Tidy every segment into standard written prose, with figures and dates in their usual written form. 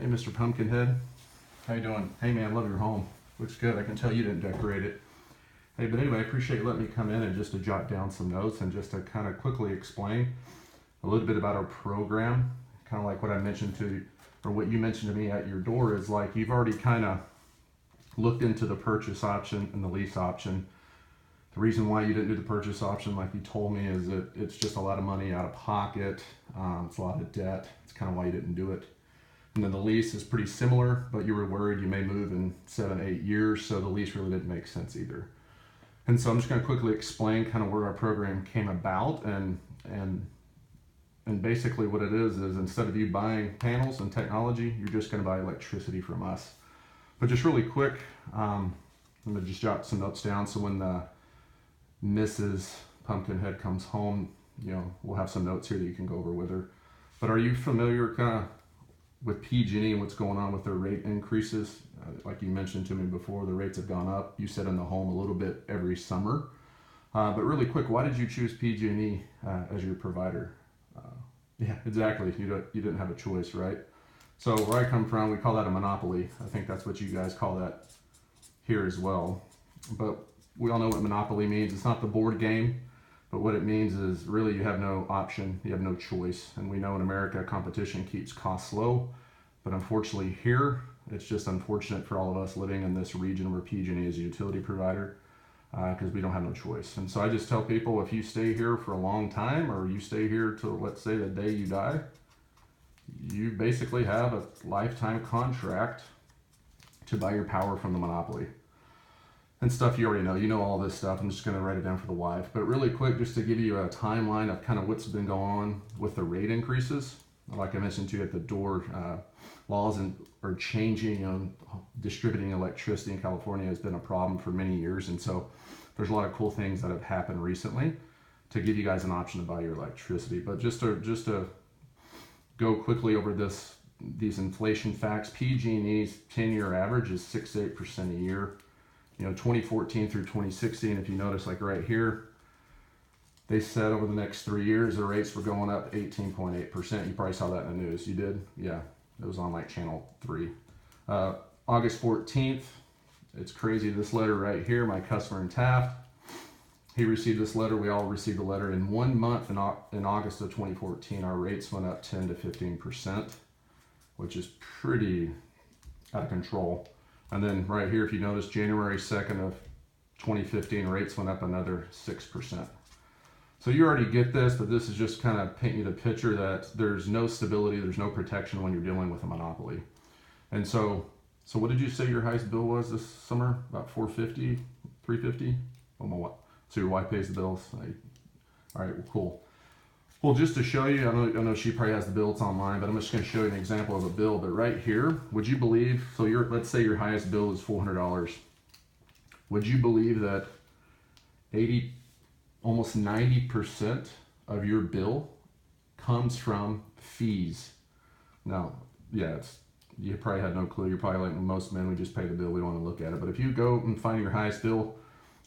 Hey, Mr. Pumpkinhead. How you doing? Hey, man, love your home. Looks good. I can tell you didn't decorate it. Hey, but anyway, I appreciate you letting me come in and just to jot down some notes and just to kind of quickly explain a little bit about our program. Kind of like what I mentioned to, or what you mentioned to me at your door is like you've already kind of looked into the purchase option and the lease option. The reason why you didn't do the purchase option, like you told me, is that it's just a lot of money out of pocket. It's a lot of debt. It's kind of why you didn't do it. And then the lease is pretty similar, but you were worried you may move in 7-8 years, so the lease really didn't make sense either. And so I'm just going to quickly explain kind of where our program came about and basically what it is instead of you buying panels and technology, you're just going to buy electricity from us. But just really quick, I'm going to just jot some notes down so when the Mrs. Pumpkinhead comes home, you know, we'll have some notes here that you can go over with her. But are you familiar kind of with PG&E and what's going on with their rate increases? Like you mentioned to me before, the rates have gone up. You said in the home a little bit every summer. But really quick, why did you choose PG&E as your provider? Yeah, exactly. You didn't have a choice, right? So where I come from, we call that a monopoly. I think that's what you guys call that here as well. But we all know what monopoly means. It's not the board game, but what it means is really you have no option, you have no choice. And we know in America, competition keeps costs low. But unfortunately here, it's just unfortunate for all of us living in this region where PG&E is a utility provider because we don't have no choice. And so I just tell people, if you stay here for a long time or you stay here till, let's say, the day you die, you basically have a lifetime contract to buy your power from the monopoly. And stuff you already know. You know all this stuff. I'm just going to write it down for the wife. But really quick, just to give you a timeline of kind of what's been going on with the rate increases. Like I mentioned to you at the door, laws are changing. You know, distributing electricity in California has been a problem for many years. And so there's a lot of cool things that have happened recently to give you guys an option to buy your electricity. But just to go quickly over these inflation facts, PG&E's 10-year average is 6 to 8% a year. You know, 2014 through 2016, if you notice, like right here, they said over the next 3 years, the rates were going up 18.8%. You probably saw that in the news. You did? Yeah, it was on like channel 3. August 14th, it's crazy. This letter right here, my customer in Taft, he received this letter. We all received a letter. In 1 month in August of 2014, our rates went up 10 to 15%, which is pretty out of control. And then right here, if you notice, January 2nd of 2015, rates went up another 6%. So you already get this, but this is just kind of painting you the picture that there's no stability, there's no protection when you're dealing with a monopoly. And so what did you say your highest bill was this summer? About $450, $350? Oh my what? So your wife pays the bills? All right, well, cool. Well, just to show you, I know she probably has the bill, it's online, but I'm just going to show you an example of a bill. But right here, would you believe, so let's say your highest bill is $400. Would you believe that almost 90% of your bill comes from fees? Now, yeah, you probably had no clue. You're probably like most men, we just pay the bill, we don't want to look at it. But if you go and find your highest bill,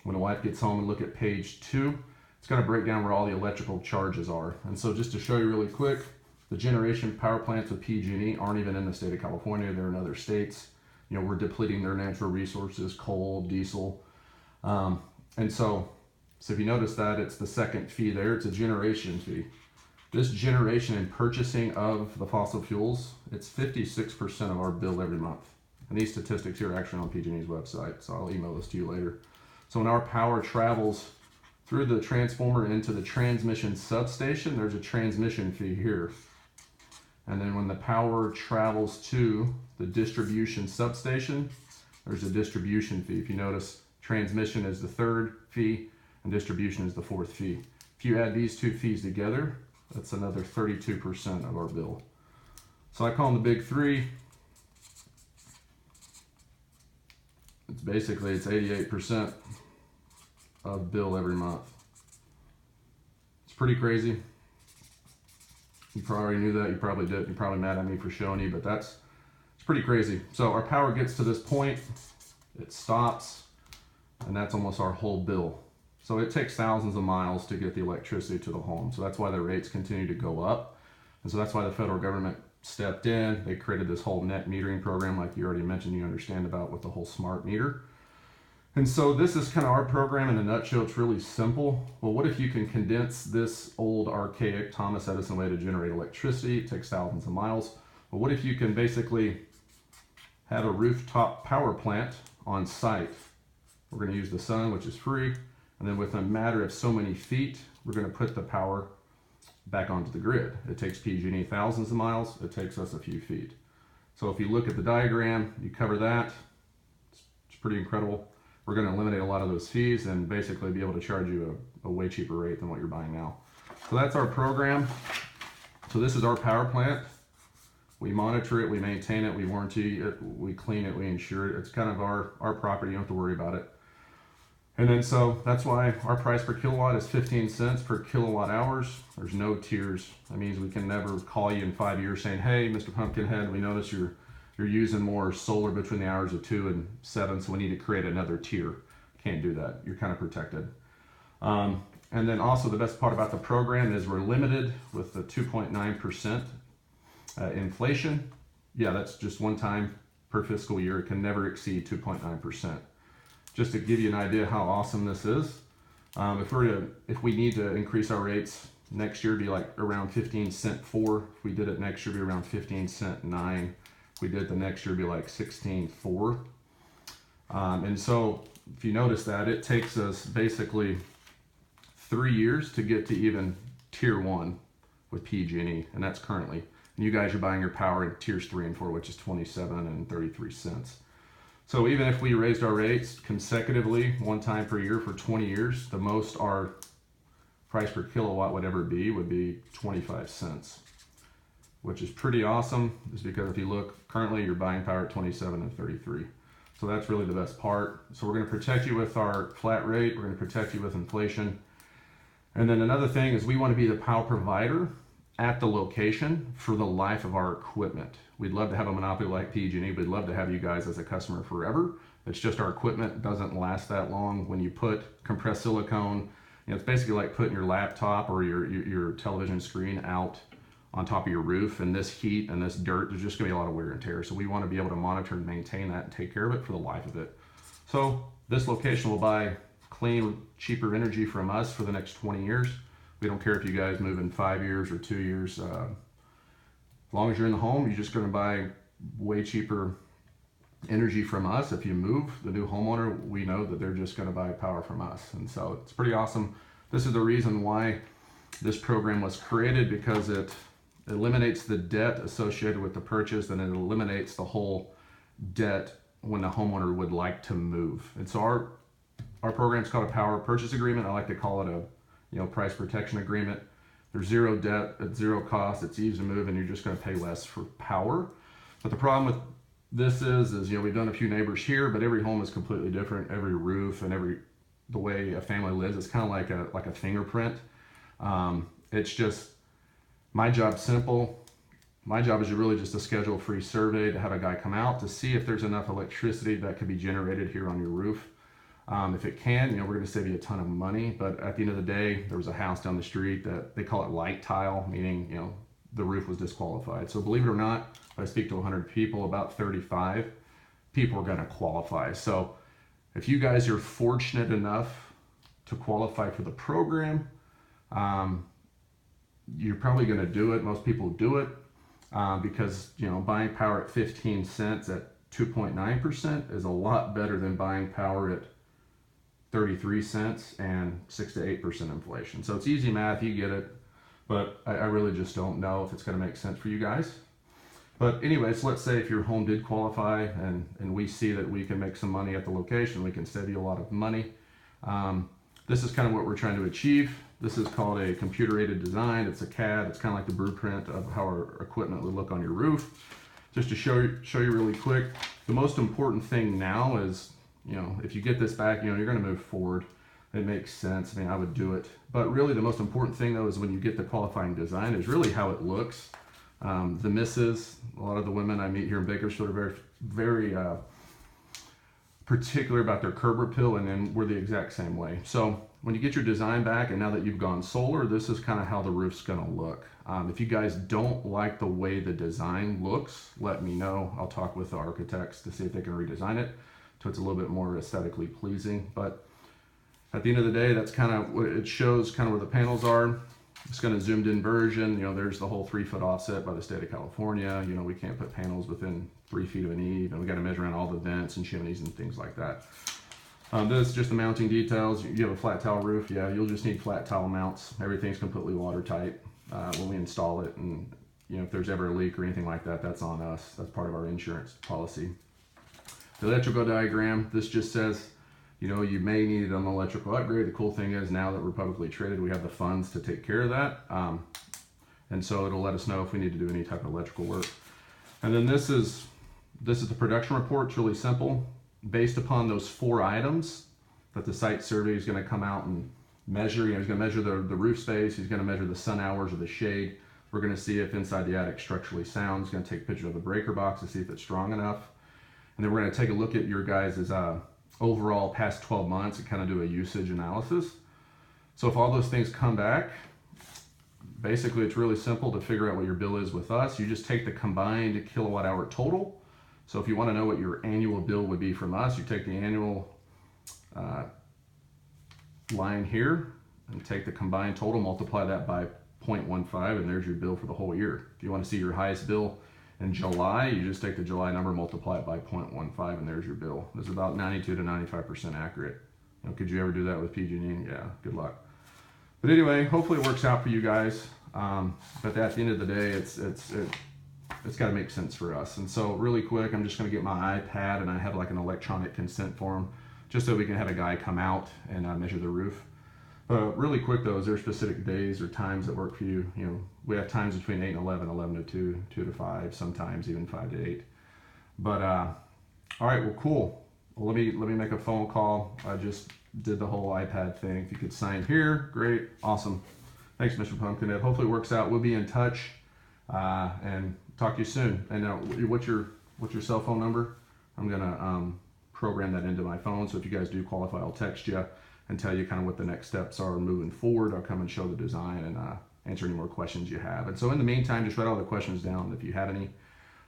when the wife gets home and look at page 2, it's going to break down where all the electrical charges are. And so just to show you really quick, the generation power plants with PG&E aren't even in the state of California. They're in other states. You know, we're depleting their natural resources, coal, diesel. And so if you notice that, it's the second fee there. It's a generation fee. This generation and purchasing of the fossil fuels, it's 56% of our bill every month. And these statistics here are actually on PG&E's website, so I'll email this to you later. So when our power travels through the transformer into the transmission substation, there's a transmission fee here. And then when the power travels to the distribution substation, there's a distribution fee. If you notice, transmission is the third fee and distribution is the fourth fee. If you add these two fees together, that's another 32% of our bill. So I call them the big three. It's 88% of bill every month. It's pretty crazy. You probably already knew that. You probably did. You're probably mad at me for showing you, but it's pretty crazy. So our power gets to this point, it stops, and that's almost our whole bill. So it takes thousands of miles to get the electricity to the home. So that's why the rates continue to go up. And so that's why the federal government stepped in. They created this whole net metering program, like you already mentioned, you understand about with the whole smart meter. And so this is kind of our program in a nutshell. It's really simple. Well, what if you can condense this old archaic Thomas Edison way to generate electricity? It takes thousands of miles. Well, what if you can basically have a rooftop power plant on site? We're going to use the sun, which is free. And then within a matter of so many feet, we're going to put the power back onto the grid. It takes PG&E thousands of miles. It takes us a few feet. So if you look at the diagram, you cover that. It's pretty incredible. We're going to eliminate a lot of those fees and basically be able to charge you a way cheaper rate than what you're buying now. So that's our program. So this is our power plant. We monitor it, we maintain it, we warranty it, we clean it, we insure it. It's kind of our property, you don't have to worry about it. And then so that's why our price per kilowatt is 15 cents per kilowatt hours. There's no tiers. That means we can never call you in 5 years saying, hey, Mr. Pumpkinhead, we notice you're using more solar between the hours of 2 and 7, so we need to create another tier. Can't do that. You're kind of protected. And then also the best part about the program is we're limited with the 2.9% inflation. Yeah, that's just one time per fiscal year. It can never exceed 2.9%. Just to give you an idea how awesome this is, if we need to increase our rates next year, it'd be like around 15 cent 4. If we did it next year, it'd be around 15 cent 9. If we did it the next year, it'd be like 16.4. And so if you notice that, it takes us basically 3 years to get to even tier 1 with PG&E, and that's currently. And you guys are buying your power in tiers 3 and 4, which is 27 and 33 cents. So even if we raised our rates consecutively one time per year for 20 years, the most our price per kilowatt would ever be would be 25 cents, which is pretty awesome, just because if you look, currently you're buying power at 27 and 33. So that's really the best part. So we're going to protect you with our flat rate. We're going to protect you with inflation. And then another thing is we want to be the power provider at the location for the life of our equipment. We'd love to have a monopoly like PG&E. We'd love to have you guys as a customer forever. It's just our equipment doesn't last that long. When you put compressed silicone, it's basically like putting your laptop or your television screen out on top of your roof, and this heat and this dirt, there's just gonna be a lot of wear and tear. So we want to be able to monitor and maintain that and take care of it for the life of it. So this location will buy clean, cheaper energy from us for the next 20 years. We don't care if you guys move in 5 years or 2 years. As long as you're in the home, you're just going to buy way cheaper energy from us. If you move, the new homeowner, we know that they're just going to buy power from us. And so it's pretty awesome. This is the reason why this program was created, because it eliminates the debt associated with the purchase, and it eliminates the whole debt when the homeowner would like to move. And so our program is called a power purchase agreement. I like to call it a price protection agreement. There's zero debt at zero cost. It's easy to move, and you're just going to pay less for power. But the problem with this is we've done a few neighbors here, but every home is completely different. Every roof and the way a family lives, it's kind of like a fingerprint. It's just, my job's simple. My job is really just to schedule a free survey to have a guy come out to see if there's enough electricity that could be generated here on your roof. If it can, we're going to save you a ton of money. But at the end of the day, there was a house down the street that they call it light tile, meaning, the roof was disqualified. So believe it or not, if I speak to 100 people, about 35 people are going to qualify. So if you guys are fortunate enough to qualify for the program, you're probably going to do it. Most people do it because, buying power at 15 cents at 2.9% is a lot better than buying power at 33 cents and 6 to 8% inflation. So it's easy math, you get it, but I really just don't know if it's going to make sense for you guys. But anyways, let's say if your home did qualify and we see that we can make some money at the location, we can save you a lot of money. This is kind of what we're trying to achieve. This is called a computer-aided design. It's a CAD. It's kind of like the blueprint of how our equipment would look on your roof. Just to show you really quick, the most important thing now is, if you get this back, you're going to move forward. It makes sense. I would do it. But really the most important thing though is when you get the qualifying design is really how it looks. The misses, a lot of the women I meet here in Bakersfield are very, very particular about their curb appeal, and then we're the exact same way. So when you get your design back, and now that you've gone solar, this is kind of how the roof's going to look. If you guys don't like the way the design looks, let me know. I'll talk with the architects to see if they can redesign it so it's a little bit more aesthetically pleasing. But at the end of the day, that's kind of what it shows, kind of where the panels are. It's kind of zoomed in version. You know, there's the whole 3-foot offset by the state of California. You know, we can't put panels within 3 feet of an eave, and we got to measure around all the vents and chimneys and things like that. This is just the mounting details. You have a flat tile roof. Yeah, you'll just need flat tile mounts. Everything's completely watertight when we install it. And, you know, if there's ever a leak or anything like that, that's on us. That's part of our insurance policy. The electrical diagram, this just says, you know, you may need an electrical upgrade. The cool thing is now that we're publicly traded, we have the funds to take care of that. And so it'll let us know if we need to do any type of electrical work. And then this is the production report. It's really simple. Based upon those 4 items that the site survey is going to come out and measure. You know, he's going to measure the roof space. He's going to measure the sun hours of the shade. We're going to see if inside the attic structurally sound. He's going to take a picture of the breaker box to see if it's strong enough. And then we're going to take a look at your guys' overall past 12 months and kind of do a usage analysis. So if all those things come back, basically it's really simple to figure out what your bill is with us. You just take the combined kilowatt hour total. So if you want to know what your annual bill would be from us, you take the annual line here and take the combined total, multiply that by 0.15, and there's your bill for the whole year. If you want to see your highest bill in July, you just take the July number, multiply it by 0.15, and there's your bill. It's about 92 to 95% accurate. You know, could you ever do that with PG&E? Yeah, good luck. But anyway, hopefully it works out for you guys. But at the end of the day, it's got to make sense for us. And so really quick, I'm just going to get my iPad, and I have like an electronic consent form just so we can have a guy come out and measure the roof. But really quick though, is there specific days or times that work for you? You know, we have times between 8 and 11, 11 to 2, 2 to 5, sometimes even 5 to 8. But all right, well, cool. Well, let me make a phone call. I just did the whole iPad thing. If you could sign here, great, awesome. Thanks, Mr. Pumpkinhead. Hopefully it works out. We'll be in touch and talk to you soon. And what's your cell phone number? I'm gonna program that into my phone. So if you guys do qualify, I'll text you and tell you kind of what the next steps are moving forward. I'll come and show the design and answer any more questions you have. And so in the meantime, just write all the questions down if you have any.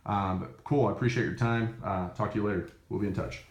But cool, I appreciate your time. Talk to you later. We'll be in touch.